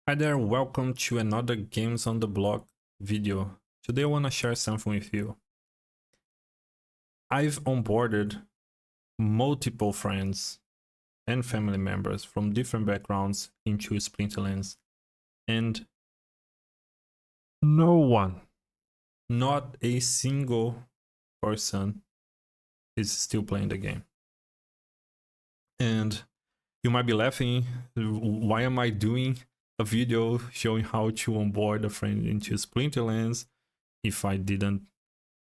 Hi there, welcome to another Games on the Block video. Today I want to share something with you. I've onboarded multiple friends and family members from different backgrounds into Splinterlands, and no one, not a single person is still playing the game. And you might be laughing, why am I doing a video showing how to onboard a friend into Splinterlands if I didn't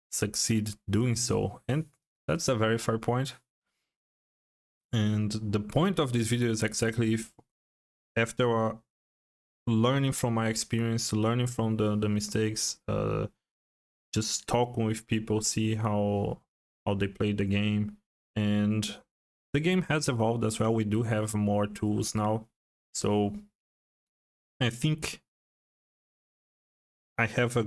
succeed doing so? And that's a very fair point. And the point of this video is exactly if after learning from my experience, learning from the mistakes, just talking with people, see how they play the game. And the game has evolved as well. We do have more tools now, so I think I have a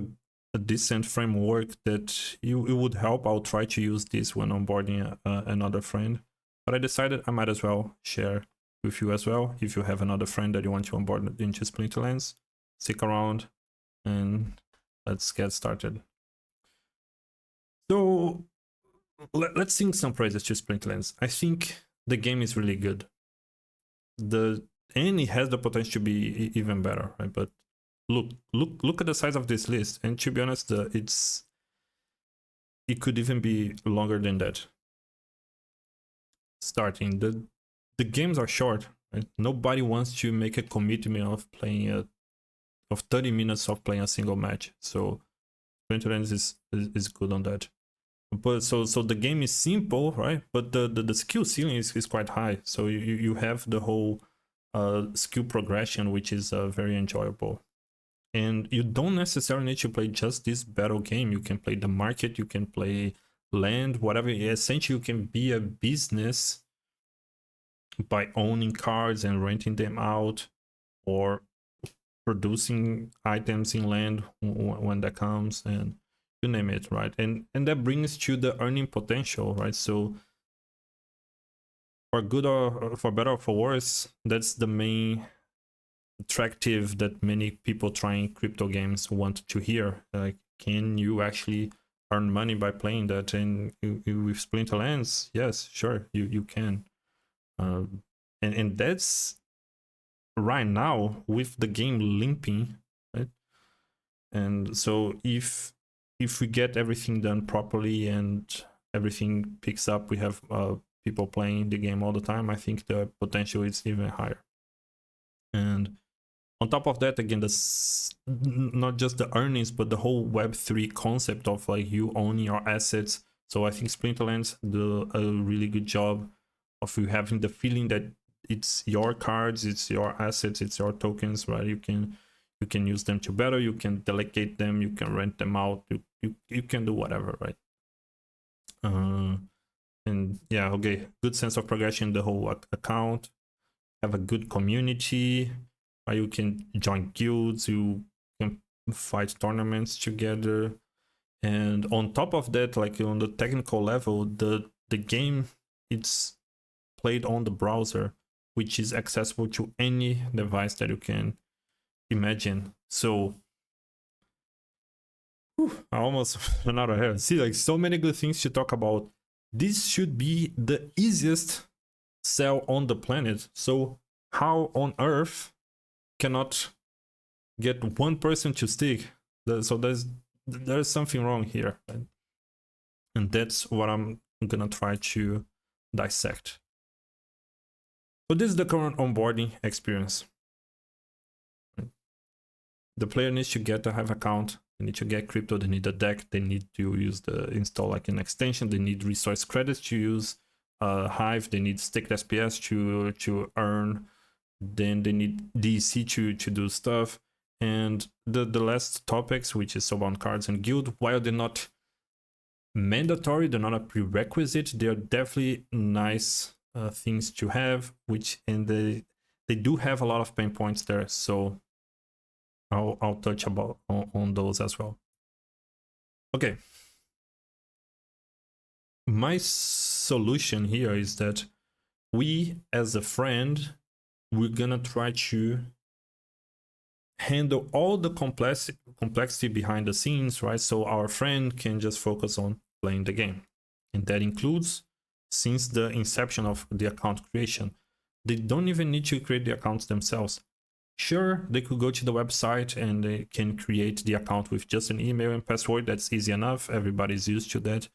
decent framework that it would help. I'll try to use this when onboarding another friend, but I decided I might as well share with you as well. If you have another friend that you want to onboard into Splinterlands, stick around and let's get started. So let's sing some praises to Splinterlands. I think the game is really good. And it has the potential to be even better, right? But look at the size of this list, and to be honest, it could even be longer than that. Starting the games are short, right? Nobody wants to make a commitment of playing of 30 minutes of playing a single match, so Splinterlands is good on that. But so the game is simple, right? But the skill ceiling is quite high, so you have the whole skill progression, which is very enjoyable. And you don't necessarily need to play just this battle game. You can play the market, you can play land, whatever. Essentially, you can be a business by owning cards and renting them out, or producing items in land when that comes, and you name it, right? And that brings to the earning potential, right? So for good or for better or for worse, that's the main attractive that many people trying crypto games want to hear. Like, can you actually earn money by playing that? And with Splinterlands, yes, sure, you can. And that's right now with the game limping, right? And so if we get everything done properly and everything picks up, we have people playing the game all the time, I think the potential is even higher. And on top of that, again, not just the earnings, but the whole Web3 concept of like you owning your assets. So I think Splinterlands do a really good job of you having the feeling that it's your cards, it's your assets, it's your tokens, right? You can use them to better, you can delegate them, you can rent them out, you can do whatever, right? And yeah, okay, good sense of progression, the whole account, have a good community. You can join guilds, you can fight tournaments together, and on top of that, like on the technical level, the game, it's played on the browser, which is accessible to any device that you can imagine. So I almost ran out of hair. See, like, so many good things to talk about. This should be the easiest cell on the planet. So how on earth cannot get one person to stick? So there's something wrong here, right? And that's what I'm gonna try to dissect. So this is the current onboarding experience. The player needs to get a Hive account, they need to get crypto, they need a deck, they need to use install like an extension, they need resource credits to use Hive, they need staked SPS to earn, then they need DC to do stuff. And the last topics, which is SoulBound Cards and Guild, while they're not mandatory, they're not a prerequisite, they're definitely nice things to have, and they do have a lot of pain points there, so I'll touch on those as well. Okay, my solution here is that we as a friend, we're gonna try to handle all the complexity behind the scenes, right? So our friend can just focus on playing the game. And that includes, since the inception of the account creation, they don't even need to create the accounts themselves. Sure, they could go to the website and they can create the account with just an email and password. That's easy enough. Everybody's used to that.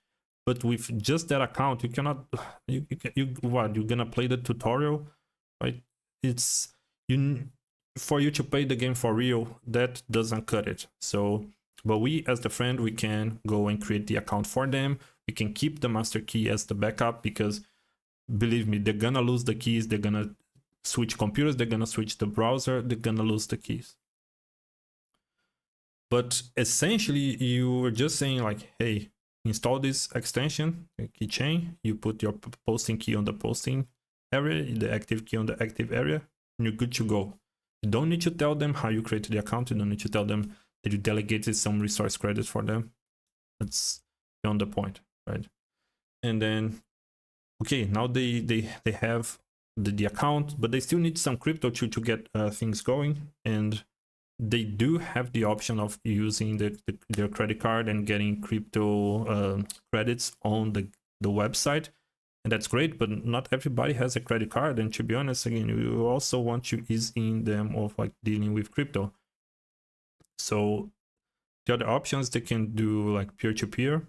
But with just that account, you cannot. What? You're gonna play the tutorial, right? It's for you to play the game for real. That doesn't cut it. So, but we as the friend, we can go and create the account for them. We can keep the master key as the backup because, believe me, they're gonna lose the keys. They're gonna switch computers, they're gonna switch the browser, they're gonna lose the keys. But essentially, you were just saying like, hey, install this extension, keychain, you put your posting key on the posting area, the active key on the active area, and you're good to go. You don't need to tell them how you created the account, you don't need to tell them that you delegated some resource credits for them. That's beyond the point, right? And then, okay, now they have the account, but they still need some crypto to get things going, and they do have the option of using their credit card and getting crypto credits on the website, and that's great. But not everybody has a credit card, and to be honest, again, you also want to ease in them of like dealing with crypto. So the other options, they can do like peer-to-peer.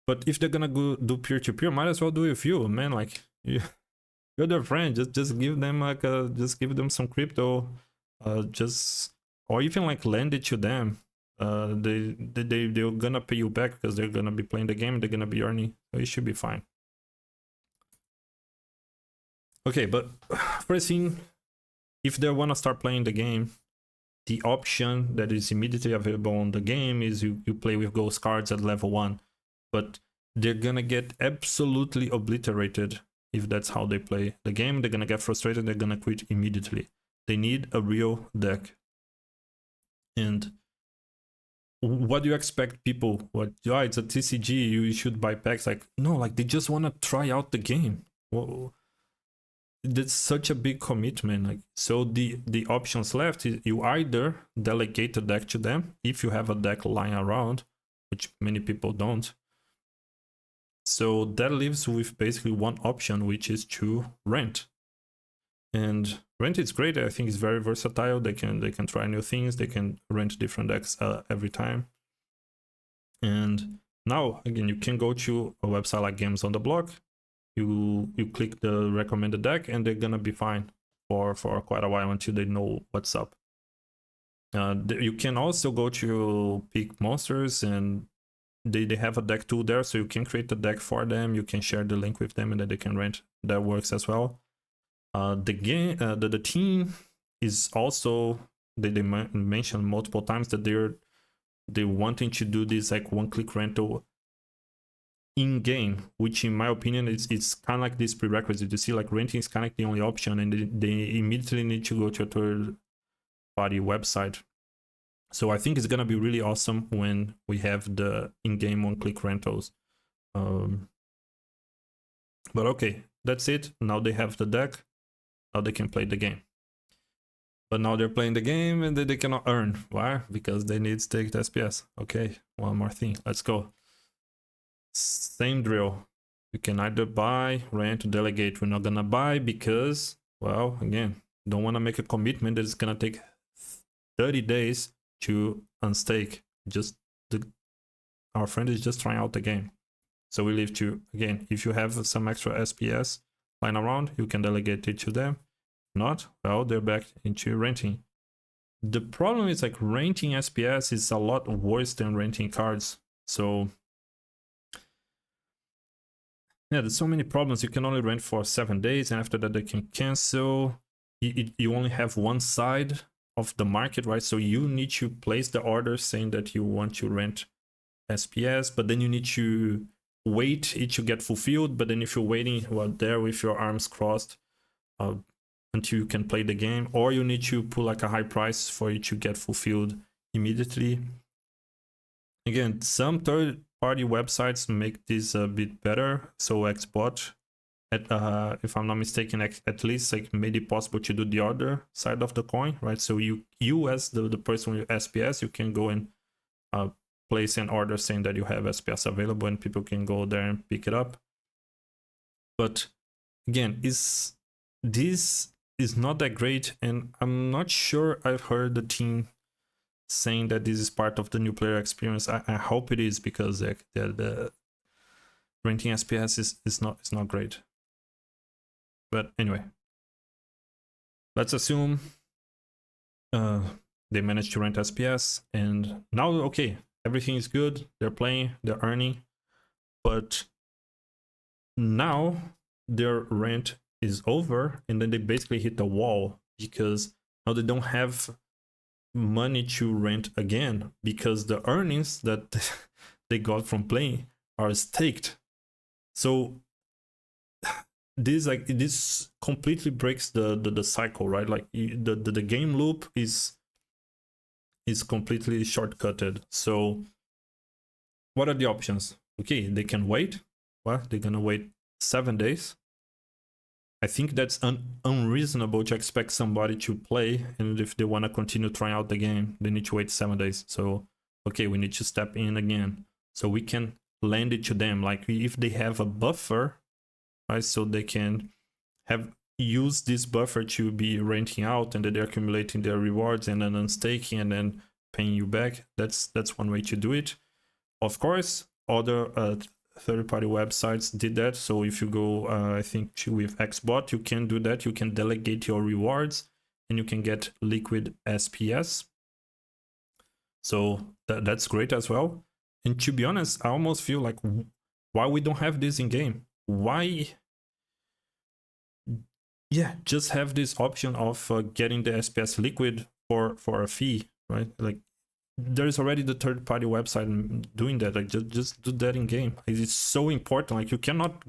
But if they're gonna go do peer-to-peer, might as well do it with you, man. Like you're their friend. Just give them like just give them some crypto, or even like lend it to them. They're gonna pay you back because they're gonna be playing the game. They're gonna be earning. So it should be fine. Okay, but first thing, if they wanna start playing the game, the option that is immediately available on the game is you play with ghost cards at level 1. But they're gonna get absolutely obliterated if that's how they play the game. They're gonna get frustrated, they're gonna quit immediately. They need a real deck. And what do you expect people? It's a TCG, you should buy packs. Like, no, like they just wanna try out the game. Well, that's such a big commitment. Like, so the options left is you either delegate the deck to them if you have a deck lying around, which many people don't. So that leaves with basically one option, which is to rent. And rent is great. I think it's very versatile. They can try new things. They can rent different decks every time. And now again, you can go to a website like Games on the Block. You click the recommended deck, and they're gonna be fine for quite a while until they know what's up. You can also go to pick monsters, and they have a deck tool there, so you can create the deck for them. You can share the link with them, and then they can rent. That works as well. The team is also, they mentioned multiple times that they're wanting to do this like one-click rental in game, which in my opinion it's kind of like this prerequisite. You see, like renting is kind of like the only option, and they immediately need to go to a third-party website. So I think it's gonna be really awesome when we have the in-game one-click rentals. But okay, that's it. Now they have the deck. Now they can play the game. But now they're playing the game and they cannot earn. Why? Because they need staked SPS. Okay, one more thing. Let's go. Same drill. You can either buy, rent, or delegate. We're not gonna buy because, well, again, don't want to make a commitment that it's gonna take 30 days to unstake. Our friend is just trying out the game. So we leave to, again, if you have some extra SPS lying around, you can delegate it to them. Not, well, they're back into renting. The problem is like renting SPS is a lot worse than renting cards. So yeah, there's so many problems. You can only rent for 7 days, and after that they can cancel. You only have one side of the market, right? So you need to place the order saying that you want to rent SPS, but then you need to wait it to get fulfilled. But then if you're waiting, well, there with your arms crossed until you can play the game, or you need to put like a high price for it to get fulfilled immediately. Again, some third-party websites make this a bit better. So Xbot if I'm not mistaken, at least like made it possible to do the other side of the coin, right? So you as the person with SPS, you can go and place an order saying that you have SPS available, and people can go there and pick it up. But again, this is not that great, and I'm not sure I've heard the team saying that this is part of the new player experience. I hope it is, because the renting SPS is not great. But anyway, let's assume they managed to rent SPS, and now okay, everything is good. They're playing, they're earning, but now their rent is over, and then they basically hit the wall, because now they don't have money to rent again, because the earnings that they got from playing are staked. So this completely breaks the cycle, right? Like the game loop is completely shortcutted. So what are the options? Okay, they can wait. Well, they're gonna wait 7 days. I think that's unreasonable to expect somebody to play, and if they want to continue trying out the game, they need to wait 7 days. So okay, we need to step in again, so we can lend it to them, like if they have a buffer, right? So they can use this buffer to be renting out, and then they're accumulating their rewards and then unstaking and then paying you back. That's one way to do it. Of course, other third-party websites did that. So if you go, I think with XBot, you can do that. You can delegate your rewards, and you can get liquid SPS. So that's great as well. And to be honest, I almost feel like, why we don't have this in game? Why? Yeah, just have this option of getting the SPS liquid for a fee, right? Like, there's already the third-party website doing that. Like, just do that in game. It's so important. Like, you cannot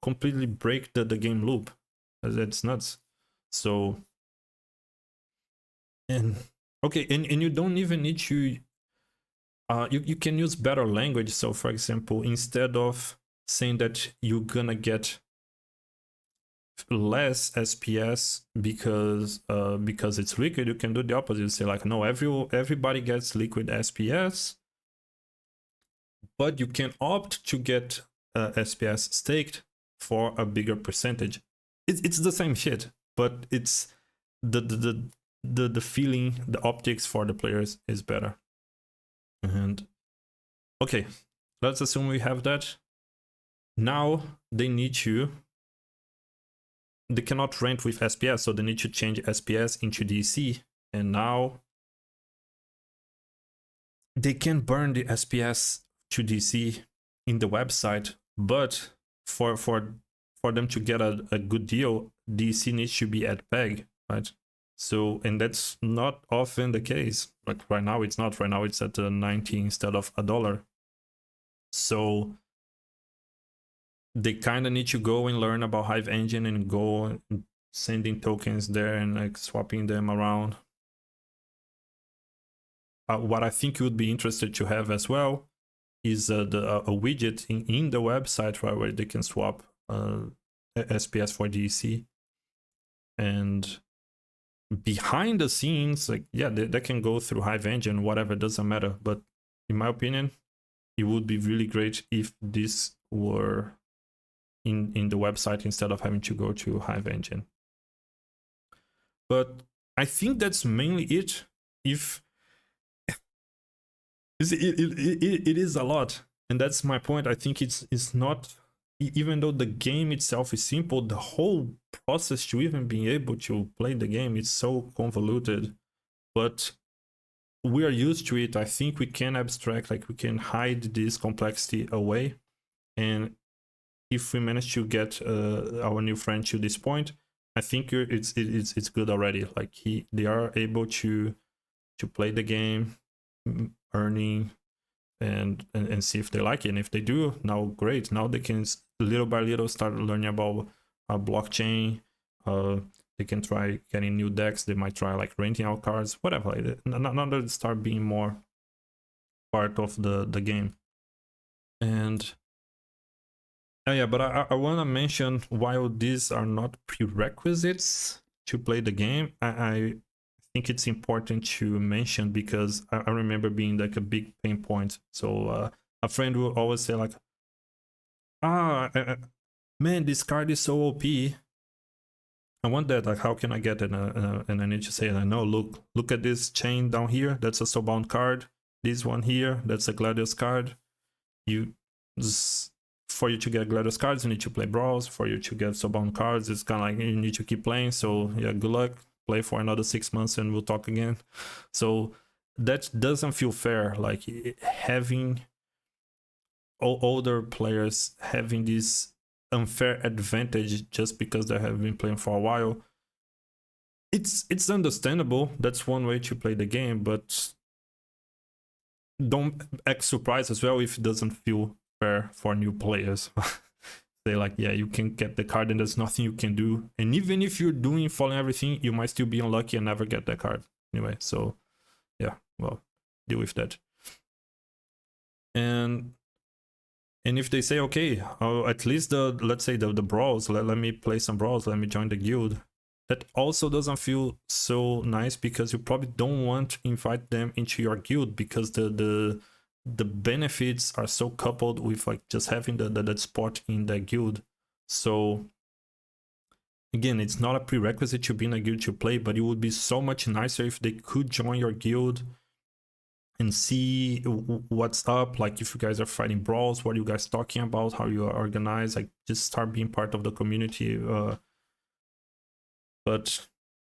completely break the game loop. That's nuts. So, and okay, and you don't even need to you can use better language. So for example, instead of saying that you're gonna get less SPS because it's liquid, you can do the opposite. You say like, no, everybody gets liquid SPS, but you can opt to get SPS staked for a bigger percentage. It's the same shit, but it's the feeling, the optics for the players is better. And okay, let's assume we have that. Now they cannot rent with SPS, so they need to change SPS into DC, and now they can burn the SPS to DC in the website, but for them to get a good deal, DC needs to be at peg, right? So, and that's not often the case. Like right now it's not. Right now it's at 90 instead of $1. So they kind of need to go and learn about Hive Engine and go sending tokens there and like swapping them around. What I think you would be interested to have as well is a widget in the website, right, where they can swap SPS for DC. And behind the scenes, like, yeah, they can go through Hive Engine, whatever, doesn't matter. But in my opinion, it would be really great if this were in the website instead of having to go to Hive Engine. But I think that's mainly it. If it is a lot, and that's my point. I think it's not, even though the game itself is simple, the whole process to even being able to play the game is so convoluted. But we are used to it. I think we can abstract, like we can hide this complexity away. And if we manage to get our new friend to this point, I think it's good already. Like they are able to play the game, earning, and see if they like it. And if they do, now great. Now they can little by little start learning about blockchain. They can try getting new decks. They might try like renting out cards, whatever. Like now they start being more part of the game. And Yeah, but I want to mention, while these are not prerequisites to play the game, I think it's important to mention, because I remember being like a big pain point. So a friend will always say like, man, this card is so OP. I want that. Like, how can I get it? And I need to say, like, no, look at this chain down here. That's a SoulBound card. This one here, that's a Gladius card. For you to get Gladius cards, you need to play Brawls. For you to get SoulBound cards, it's kind of like you need to keep playing. So yeah, good luck. Play for another 6 months and we'll talk again. So that doesn't feel fair. Like having older players having this unfair advantage just because they have been playing for a while. It's understandable. That's one way to play the game, but don't act surprised as well if it doesn't feel fair for new players. Say like, yeah, you can get the card and there's nothing you can do. And even if you're following everything, you might still be unlucky and never get that card. Anyway, so yeah, well, deal with that. And if they say, okay, at least let's say the brawls, let me play some brawls, let me join the guild, that also doesn't feel so nice, because you probably don't want to invite them into your guild, because the benefits are so coupled with like just having that spot in the guild. So again, it's not a prerequisite to be in a guild to play, but it would be so much nicer if they could join your guild and see what's up. Like if you guys are fighting brawls, what are you guys talking about, how you are organized, like just start being part of the community. But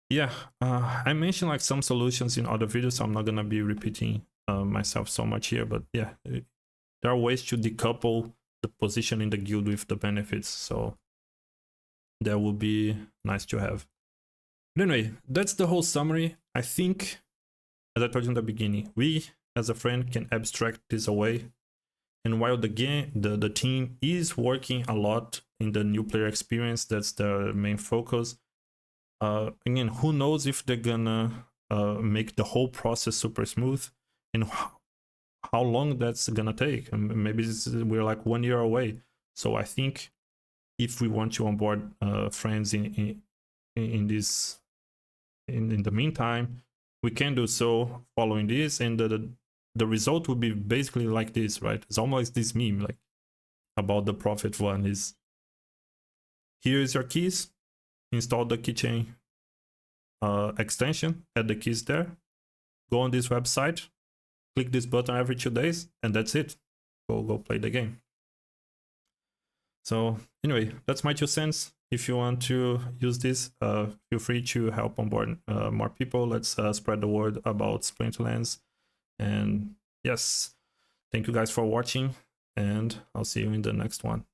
yeah, I mentioned like some solutions in other videos, so I'm not gonna be repeating myself so much here. But yeah, there are ways to decouple the position in the guild with the benefits, so that would be nice to have. But anyway, that's the whole summary. I think, as I told you in the beginning, we as a friend can abstract this away. And while the team is working a lot in the new player experience, that's the main focus. Again, who knows if they're gonna make the whole process super smooth, and how long that's gonna take. And maybe we're like 1 year away. So I think if we want to onboard friends in this in the meantime, we can do so following this, and the result would be basically like this, right? It's almost this meme like about the Prophet one is, here is your keys, install the keychain extension, add the keys there, go on this website, click this button every 2 days, and that's it. Go play the game. So anyway, that's my 2 cents. If you want to use this, feel free to help onboard more people. Let's spread the word about Splinterlands. And yes, thank you guys for watching, and I'll see you in the next one.